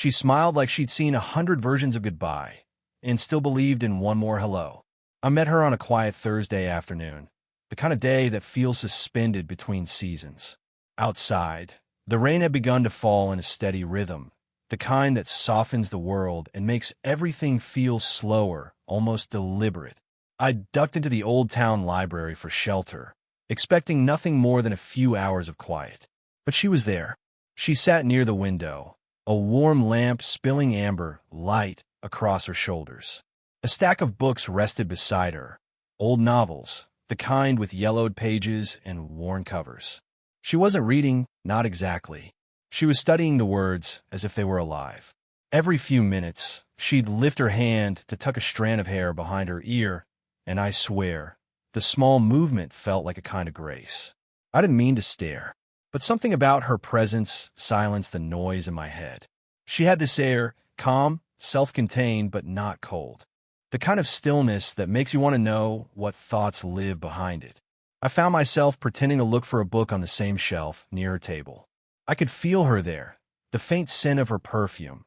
She smiled like she'd seen 100 versions of goodbye and still believed in one more hello. I met her on a quiet Thursday afternoon, the kind of day that feels suspended between seasons. Outside, the rain had begun to fall in a steady rhythm, the kind that softens the world and makes everything feel slower, almost deliberate. I ducked into the old town library for shelter, expecting nothing more than a few hours of quiet. But she was there. She sat near the window, a warm lamp spilling amber light across her shoulders. A stack of books rested beside her, old novels, the kind with yellowed pages and worn covers. She wasn't reading, not exactly. She was studying the words as if they were alive. Every few minutes, she'd lift her hand to tuck a strand of hair behind her ear, and I swear, the small movement felt like a kind of grace. I didn't mean to stare, but something about her presence silenced the noise in my head. She had this air, calm, self-contained, but not cold. The kind of stillness that makes you want to know what thoughts live behind it. I found myself pretending to look for a book on the same shelf near her table. I could feel her there, the faint scent of her perfume,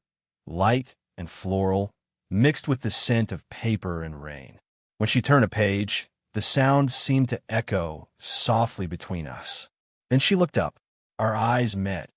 light and floral, mixed with the scent of paper and rain. When she turned a page, the sound seemed to echo softly between us. Then she looked up. Our eyes met,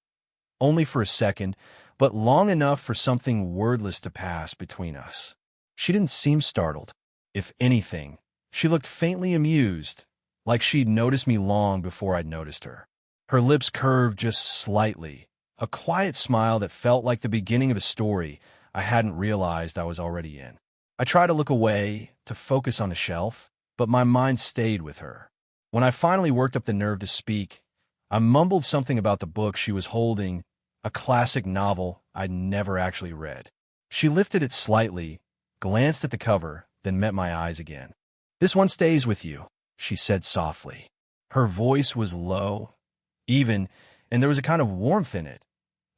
only for a second, but long enough for something wordless to pass between us. She didn't seem startled. If anything, she looked faintly amused, like she'd noticed me long before I'd noticed her. Her lips curved just slightly, a quiet smile that felt like the beginning of a story I hadn't realized I was already in. I tried to look away, to focus on the shelf, but my mind stayed with her. When I finally worked up the nerve to speak, I mumbled something about the book she was holding, a classic novel I'd never actually read. She lifted it slightly, glanced at the cover, then met my eyes again. "This one stays with you," she said softly. Her voice was low, even, and there was a kind of warmth in it,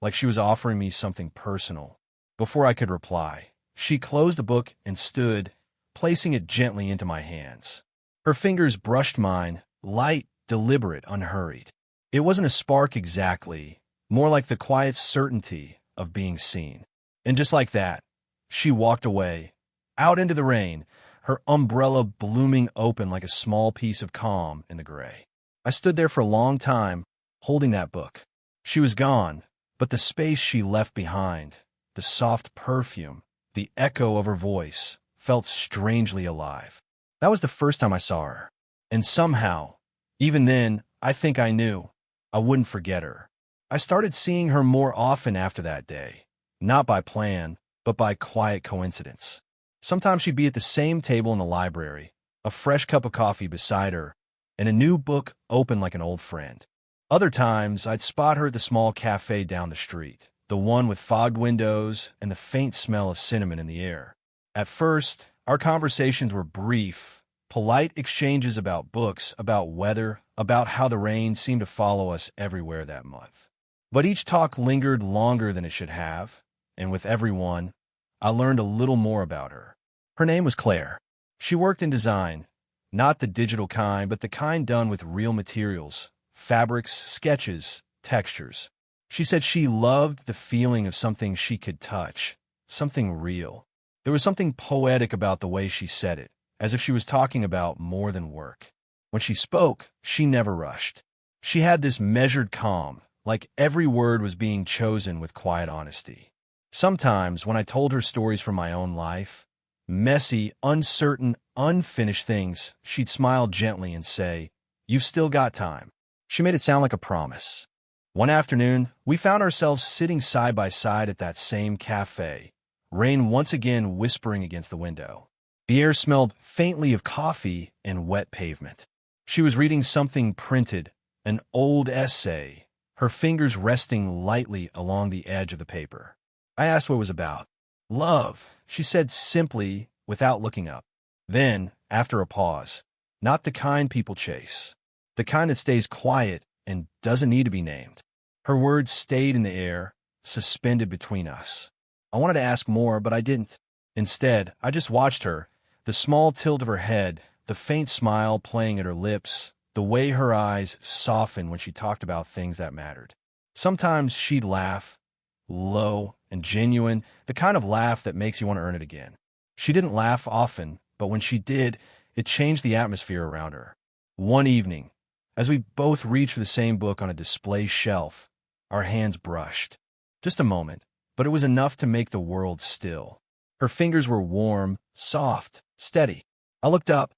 like she was offering me something personal. Before I could reply, she closed the book and stood, placing it gently into my hands. Her fingers brushed mine, light, deliberate, unhurried. It wasn't a spark exactly, more like the quiet certainty of being seen. And just like that, she walked away, out into the rain, her umbrella blooming open like a small piece of calm in the gray. I stood there for a long time, holding that book. She was gone, but the space she left behind, the soft perfume, the echo of her voice, felt strangely alive. That was the first time I saw her. And somehow, even then, I think I knew I wouldn't forget her. I started seeing her more often after that day, not by plan, but by quiet coincidence. Sometimes she'd be at the same table in the library, a fresh cup of coffee beside her, and a new book open like an old friend. Other times, I'd spot her at the small cafe down the street, the one with fogged windows and the faint smell of cinnamon in the air. At first, our conversations were brief, polite exchanges about books, about weather, about how the rain seemed to follow us everywhere that month. But each talk lingered longer than it should have, and with every one, I learned a little more about her. Her name was Claire. She worked in design, not the digital kind, but the kind done with real materials, fabrics, sketches, textures. She said she loved the feeling of something she could touch, something real. There was something poetic about the way she said it, as if she was talking about more than work. When she spoke, she never rushed. She had this measured calm, like every word was being chosen with quiet honesty. Sometimes, when I told her stories from my own life, messy, uncertain, unfinished things, she'd smile gently and say, "You've still got time." She made it sound like a promise. One afternoon, we found ourselves sitting side by side at that same cafe, rain once again whispering against the window. The air smelled faintly of coffee and wet pavement. She was reading something printed, an old essay, her fingers resting lightly along the edge of the paper. I asked what it was about. "Love," she said simply, without looking up. Then, after a pause, "Not the kind people chase. The kind that stays quiet and doesn't need to be named." Her words stayed in the air, suspended between us. I wanted to ask more, but I didn't. Instead, I just watched her, the small tilt of her head, the faint smile playing at her lips, the way her eyes softened when she talked about things that mattered. Sometimes she'd laugh, low and genuine, the kind of laugh that makes you want to earn it again. She didn't laugh often, but when she did, it changed the atmosphere around her. One evening, as we both reached for the same book on a display shelf, our hands brushed. Just a moment, but it was enough to make the world still. Her fingers were warm, soft, steady. I looked up,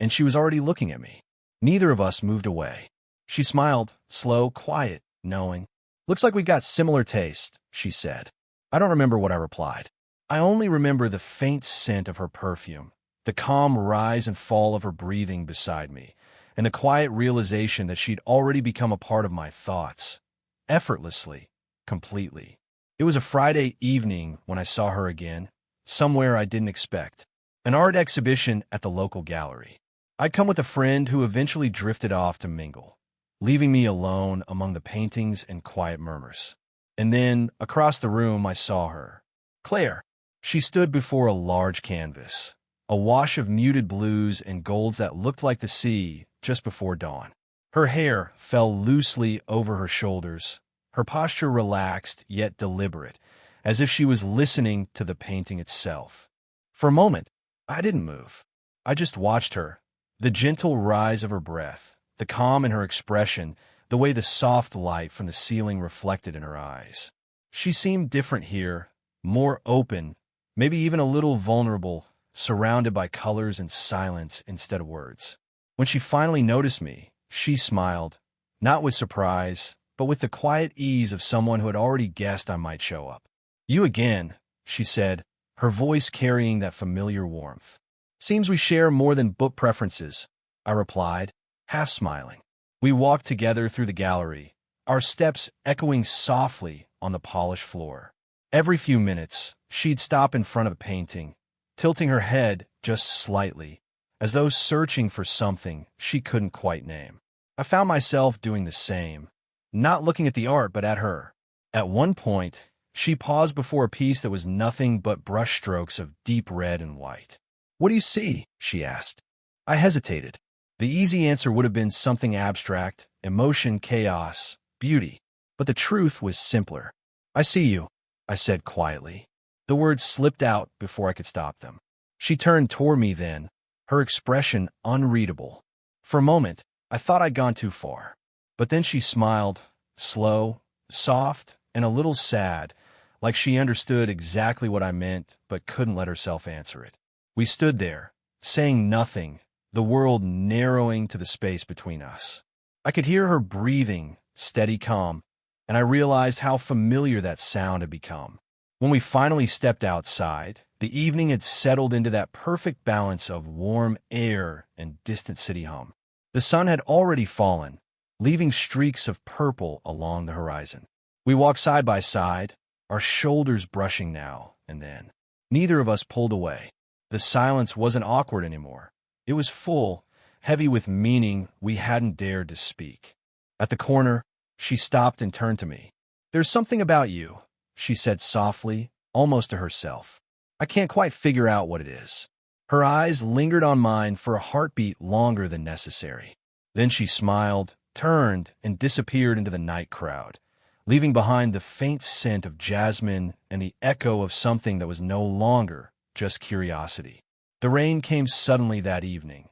and she was already looking at me. Neither of us moved away. She smiled, slow, quiet, knowing. "Looks like we got similar taste," she said. I don't remember what I replied. I only remember the faint scent of her perfume, the calm rise and fall of her breathing beside me, and the quiet realization that she'd already become a part of my thoughts, effortlessly, completely. It was a Friday evening when I saw her again, somewhere I didn't expect, an art exhibition at the local gallery. I'd come with a friend who eventually drifted off to mingle, leaving me alone among the paintings and quiet murmurs. And then, across the room, I saw her. Claire. She stood before a large canvas, a wash of muted blues and golds that looked like the sea just before dawn. Her hair fell loosely over her shoulders, her posture relaxed yet deliberate, as if she was listening to the painting itself. For a moment, I didn't move. I just watched her, the gentle rise of her breath, the calm in her expression, the way the soft light from the ceiling reflected in her eyes. She seemed different here, more open, maybe even a little vulnerable, surrounded by colors and silence instead of words. When she finally noticed me, she smiled, not with surprise, but with the quiet ease of someone who had already guessed I might show up. "You again," she said, her voice carrying that familiar warmth. "Seems we share more than book preferences," I replied, half smiling. We walked together through the gallery, our steps echoing softly on the polished floor. Every few minutes, she'd stop in front of a painting, tilting her head just slightly, as though searching for something she couldn't quite name. I found myself doing the same, not looking at the art but at her. At one point, she paused before a piece that was nothing but brushstrokes of deep red and white. "What do you see?" she asked. I hesitated. The easy answer would have been something abstract, emotion, chaos, beauty. But the truth was simpler. "I see you," I said quietly. The words slipped out before I could stop them. She turned toward me then, her expression unreadable. For a moment, I thought I'd gone too far. But then she smiled, slow, soft, and a little sad, like she understood exactly what I meant but couldn't let herself answer it. We stood there, saying nothing, the world narrowing to the space between us. I could hear her breathing, steady, calm, and I realized how familiar that sound had become. When we finally stepped outside, the evening had settled into that perfect balance of warm air and distant city hum. The sun had already fallen, leaving streaks of purple along the horizon. We walked side by side, our shoulders brushing now and then. Neither of us pulled away. The silence wasn't awkward anymore. It was full, heavy with meaning we hadn't dared to speak. At the corner, she stopped and turned to me. "There's something about you," she said softly, almost to herself. "I can't quite figure out what it is." Her eyes lingered on mine for a heartbeat longer than necessary. Then she smiled, turned, and disappeared into the night crowd, leaving behind the faint scent of jasmine and the echo of something that was no longer just curiosity. The rain came suddenly that evening.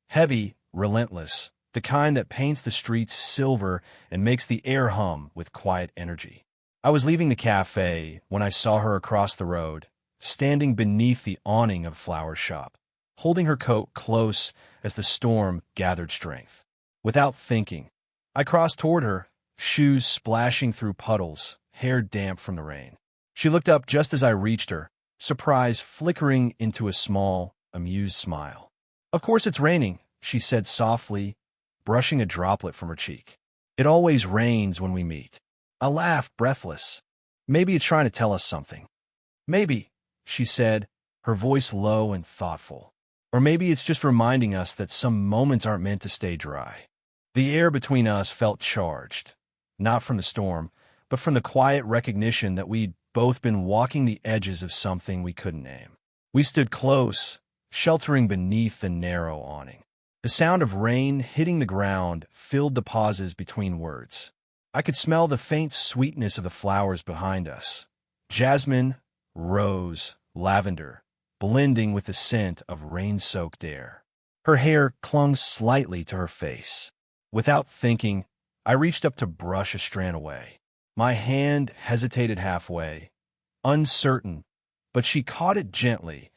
Heavy, relentless, the kind that paints the streets silver and makes the air hum with quiet energy. I was leaving the cafe when I saw her across the road, standing beneath the awning of a flower shop, holding her coat close as the storm gathered strength. Without thinking, I crossed toward her, shoes splashing through puddles, hair damp from the rain. She looked up just as I reached her, surprise flickering into a small, amused smile. "Of course it's raining," she said softly, brushing a droplet from her cheek. "It always rains when we meet." I laughed, breathless. "Maybe it's trying to tell us something." "Maybe," she said, her voice low and thoughtful. "Or maybe it's just reminding us that some moments aren't meant to stay dry." The air between us felt charged, not from the storm, but from the quiet recognition that we'd both been walking the edges of something we couldn't name. We stood close, sheltering beneath the narrow awning. The sound of rain hitting the ground filled the pauses between words. I could smell the faint sweetness of the flowers behind us, Jasmine, rose, lavender, blending with the scent of rain-soaked air. Her hair clung slightly to her face. Without thinking, I reached up to brush a strand away. My hand hesitated halfway, uncertain, but she caught it gently,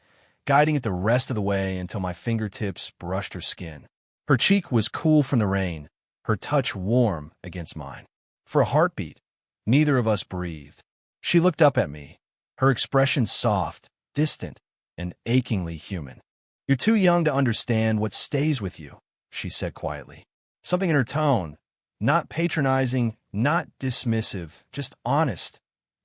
guiding it the rest of the way until my fingertips brushed her skin. Her cheek was cool from the rain, her touch warm against mine. For a heartbeat, neither of us breathed. She looked up at me, her expression soft, distant, and achingly human. "You're too young to understand what stays with you," she said quietly. Something in her tone, not patronizing, not dismissive, just honest,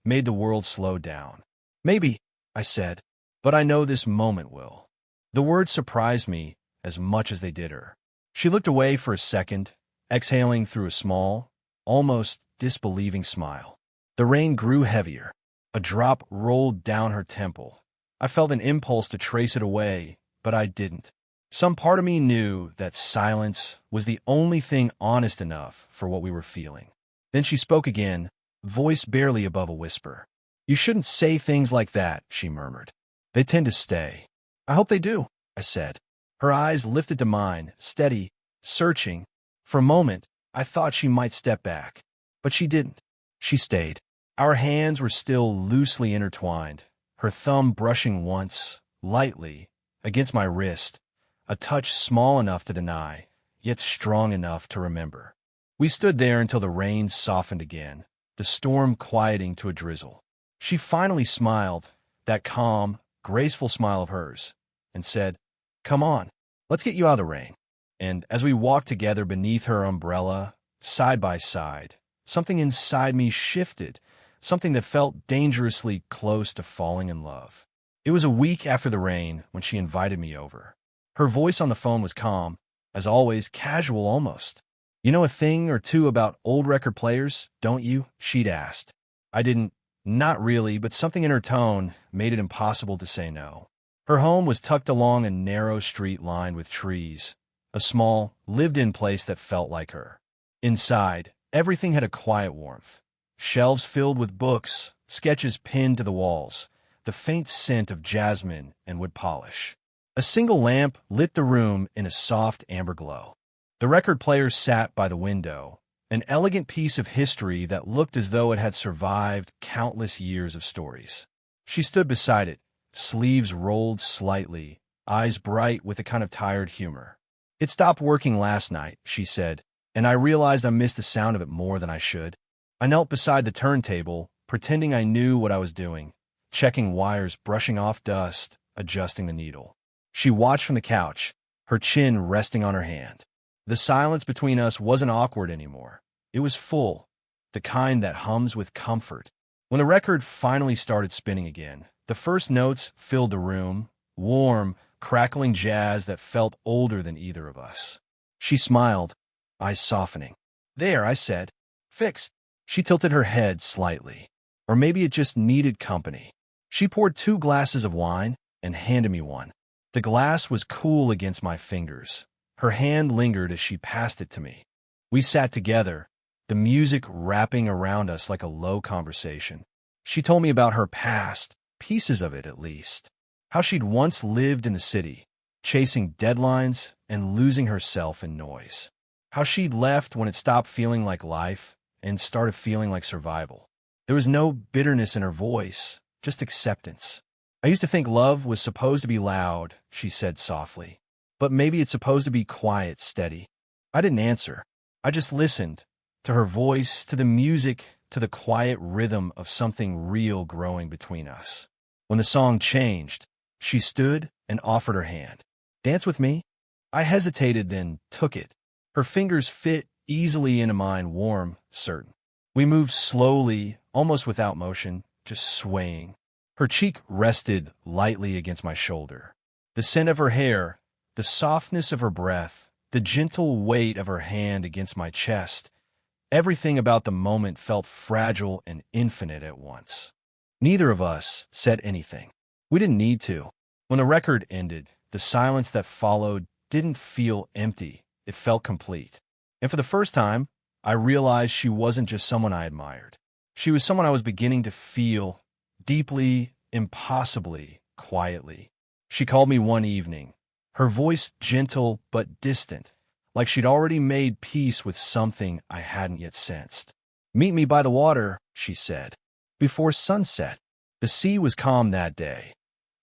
made the world slow down. "Maybe," I said, "but I know this moment will." The words surprised me as much as they did her. She looked away for a second, exhaling through a small, almost disbelieving smile. The rain grew heavier. A drop rolled down her temple. I felt an impulse to trace it away, but I didn't. Some part of me knew that silence was the only thing honest enough for what we were feeling. Then she spoke again, voice barely above a whisper. "You shouldn't say things like that," she murmured. "They tend to stay." "I hope they do," I said. Her eyes lifted to mine, steady, searching. For a moment, I thought she might step back, but she didn't. She stayed. Our hands were still loosely intertwined, her thumb brushing once, lightly, against my wrist, a touch small enough to deny, yet strong enough to remember. We stood there until the rain softened again, the storm quieting to a drizzle. She finally smiled, that calm, graceful smile of hers, and said, "Come on, let's get you out of the rain." And as we walked together beneath her umbrella, side by side, something inside me shifted, something that felt dangerously close to falling in love. It was a week after the rain when she invited me over. Her voice on the phone was calm, as always, casual almost. "You know a thing or two about old record players, don't you?" she'd asked. I didn't. Not really, but something in her tone made it impossible to say no. Her home was tucked along a narrow street lined with trees, a small, lived-in place that felt like her. Inside, everything had a quiet warmth. Shelves filled with books, sketches pinned to the walls, the faint scent of jasmine and wood polish. A single lamp lit the room in a soft amber glow. The record player sat by the window, an elegant piece of history that looked as though it had survived countless years of stories. She stood beside it, sleeves rolled slightly, eyes bright with a kind of tired humor. "It stopped working last night," she said, "and I realized I missed the sound of it more than I should." I knelt beside the turntable, pretending I knew what I was doing, checking wires, brushing off dust, adjusting the needle. She watched from the couch, her chin resting on her hand. The silence between us wasn't awkward anymore. It was full, the kind that hums with comfort. When the record finally started spinning again, the first notes filled the room, warm, crackling jazz that felt older than either of us. She smiled, eyes softening. "There," I said. "Fixed." She tilted her head slightly. Or maybe it just needed company. She poured 2 glasses of wine and handed me one. The glass was cool against my fingers. Her hand lingered as she passed it to me. We sat together, the music wrapping around us like a low conversation. She told me about her past, pieces of it at least. How she'd once lived in the city, chasing deadlines and losing herself in noise. How she'd left when it stopped feeling like life and started feeling like survival. There was no bitterness in her voice, just acceptance. "I used to think love was supposed to be loud," she said softly. "But maybe it's supposed to be quiet, steady." I didn't answer. I just listened, to her voice, to the music, to the quiet rhythm of something real growing between us. When the song changed, she stood and offered her hand. "Dance with me?" I hesitated, then took it. Her fingers fit easily into mine, warm, certain. We moved slowly, almost without motion, just swaying. Her cheek rested lightly against my shoulder. The scent of her hair, the softness of her breath, the gentle weight of her hand against my chest, everything about the moment felt fragile and infinite at once. Neither of us said anything. We didn't need to. When the record ended, the silence that followed didn't feel empty. It felt complete. And for the first time, I realized she wasn't just someone I admired. She was someone I was beginning to feel deeply, impossibly, quietly. She called me one evening, her voice gentle but distant, like she'd already made peace with something I hadn't yet sensed. "Meet me by the water," she said. Before sunset, the sea was calm that day.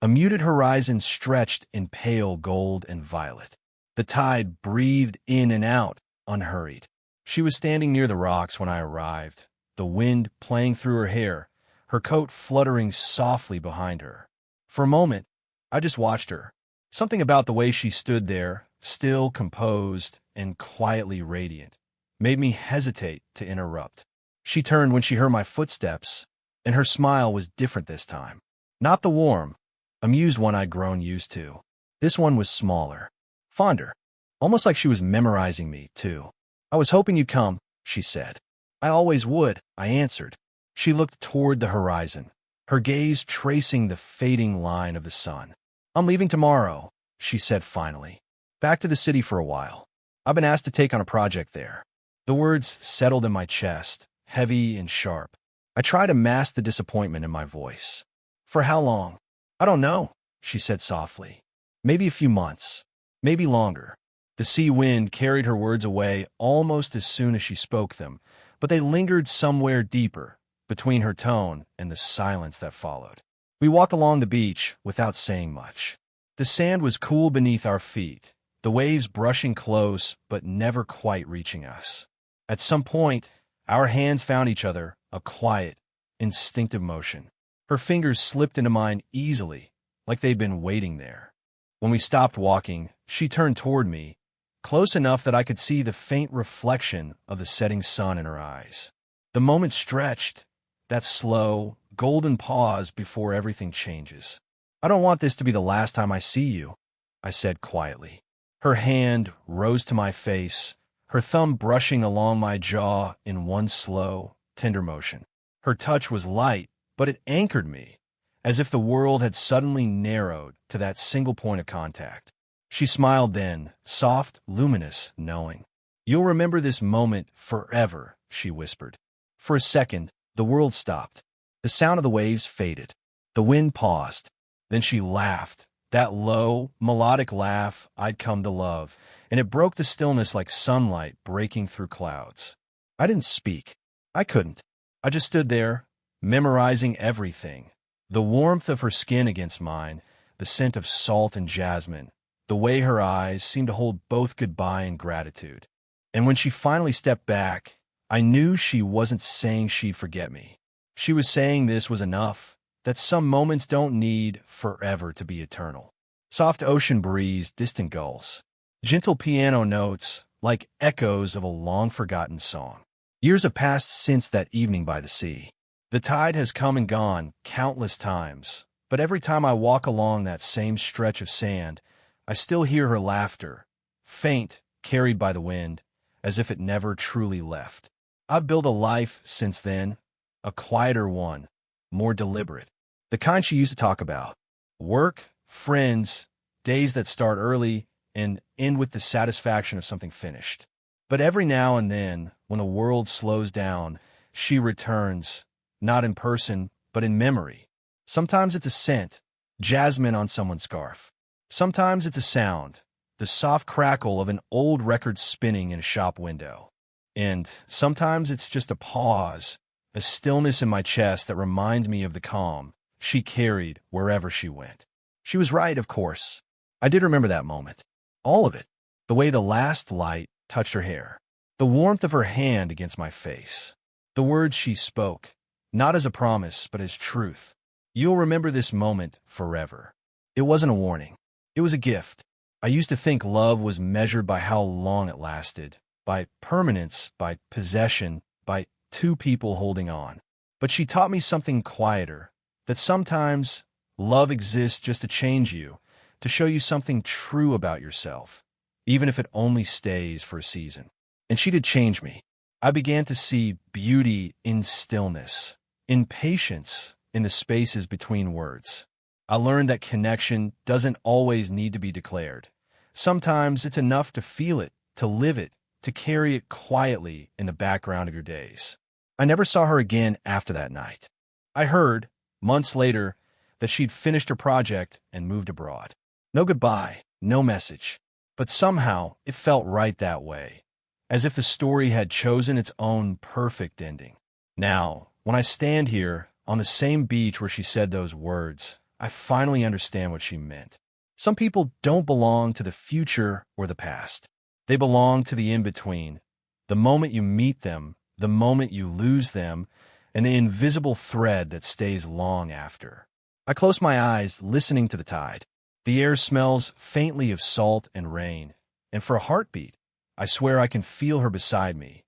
A muted horizon stretched in pale gold and violet. The tide breathed in and out, unhurried. She was standing near the rocks when I arrived, the wind playing through her hair, her coat fluttering softly behind her. For a moment, I just watched her. Something about the way she stood there, still composed and quietly radiant, made me hesitate to interrupt. She turned when she heard my footsteps, and her smile was different this time. Not the warm, amused one I'd grown used to. This one was smaller, fonder, almost like she was memorizing me, too. "I was hoping you'd come," she said. "I always would," I answered. She looked toward the horizon, her gaze tracing the fading line of the sun. "I'm leaving tomorrow," she said finally. "Back to the city for a while. I've been asked to take on a project there." The words settled in my chest, heavy and sharp. I tried to mask the disappointment in my voice. "For how long?" "I don't know," she said softly. "Maybe a few months. Maybe longer." The sea wind carried her words away almost as soon as she spoke them, but they lingered somewhere deeper, between her tone and the silence that followed. We walked along the beach without saying much. The sand was cool beneath our feet, the waves brushing close but never quite reaching us. At some point, our hands found each other, a quiet, instinctive motion. Her fingers slipped into mine easily, like they'd been waiting there. When we stopped walking, she turned toward me, close enough that I could see the faint reflection of the setting sun in her eyes. The moment stretched, that slow, golden pause before everything changes. "I don't want this to be the last time I see you," I said quietly. Her hand rose to my face, her thumb brushing along my jaw in one slow, tender motion. Her touch was light, but it anchored me, as if the world had suddenly narrowed to that single point of contact. She smiled then, soft, luminous, knowing. "You'll remember this moment forever," she whispered. For a second, the world stopped. The sound of the waves faded. The wind paused. Then she laughed, that low, melodic laugh I'd come to love, and it broke the stillness like sunlight breaking through clouds. I didn't speak. I couldn't. I just stood there, memorizing everything. The warmth of her skin against mine, the scent of salt and jasmine, the way her eyes seemed to hold both goodbye and gratitude. And when she finally stepped back, I knew she wasn't saying she'd forget me. She was saying this was enough, that some moments don't need forever to be eternal. Soft ocean breeze, distant gulls. Gentle piano notes, like echoes of a long-forgotten song. Years have passed since that evening by the sea. The tide has come and gone countless times, but every time I walk along that same stretch of sand, I still hear her laughter, faint, carried by the wind, as if it never truly left. I've built a life since then, a quieter one, more deliberate. The kind she used to talk about. Work, friends, days that start early and end with the satisfaction of something finished. But every now and then, when the world slows down, she returns, not in person, but in memory. Sometimes it's a scent, jasmine on someone's scarf. Sometimes it's a sound, the soft crackle of an old record spinning in a shop window. And sometimes it's just a pause, a stillness in my chest that reminds me of the calm she carried wherever she went. She was right, of course. I did remember that moment. All of it. The way the last light touched her hair. The warmth of her hand against my face. The words she spoke, not as a promise, but as truth. "You'll remember this moment forever." It wasn't a warning. It was a gift. I used to think love was measured by how long it lasted, by permanence, by possession, by two people holding on. But she taught me something quieter, that sometimes love exists just to change you, to show you something true about yourself, even if it only stays for a season. And she did change me. I began to see beauty in stillness, in patience, in the spaces between words. I learned that connection doesn't always need to be declared. Sometimes it's enough to feel it, to live it, to carry it quietly in the background of your days. I never saw her again after that night. I heard, months later, that she'd finished her project and moved abroad. No goodbye, no message. But somehow, it felt right that way, as if the story had chosen its own perfect ending. Now, when I stand here, on the same beach where she said those words, I finally understand what she meant. Some people don't belong to the future or the past. They belong to the in-between, the moment you meet them, the moment you lose them, and the invisible thread that stays long after. I close my eyes, listening to the tide. The air smells faintly of salt and rain, and for a heartbeat, I swear I can feel her beside me.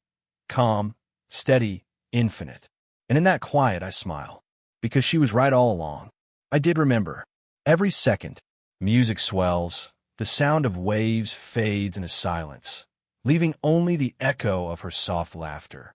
Calm, steady, infinite. And in that quiet, I smile, because she was right all along. I did remember. Every second, music swells, the sound of waves fades into silence, leaving only the echo of her soft laughter.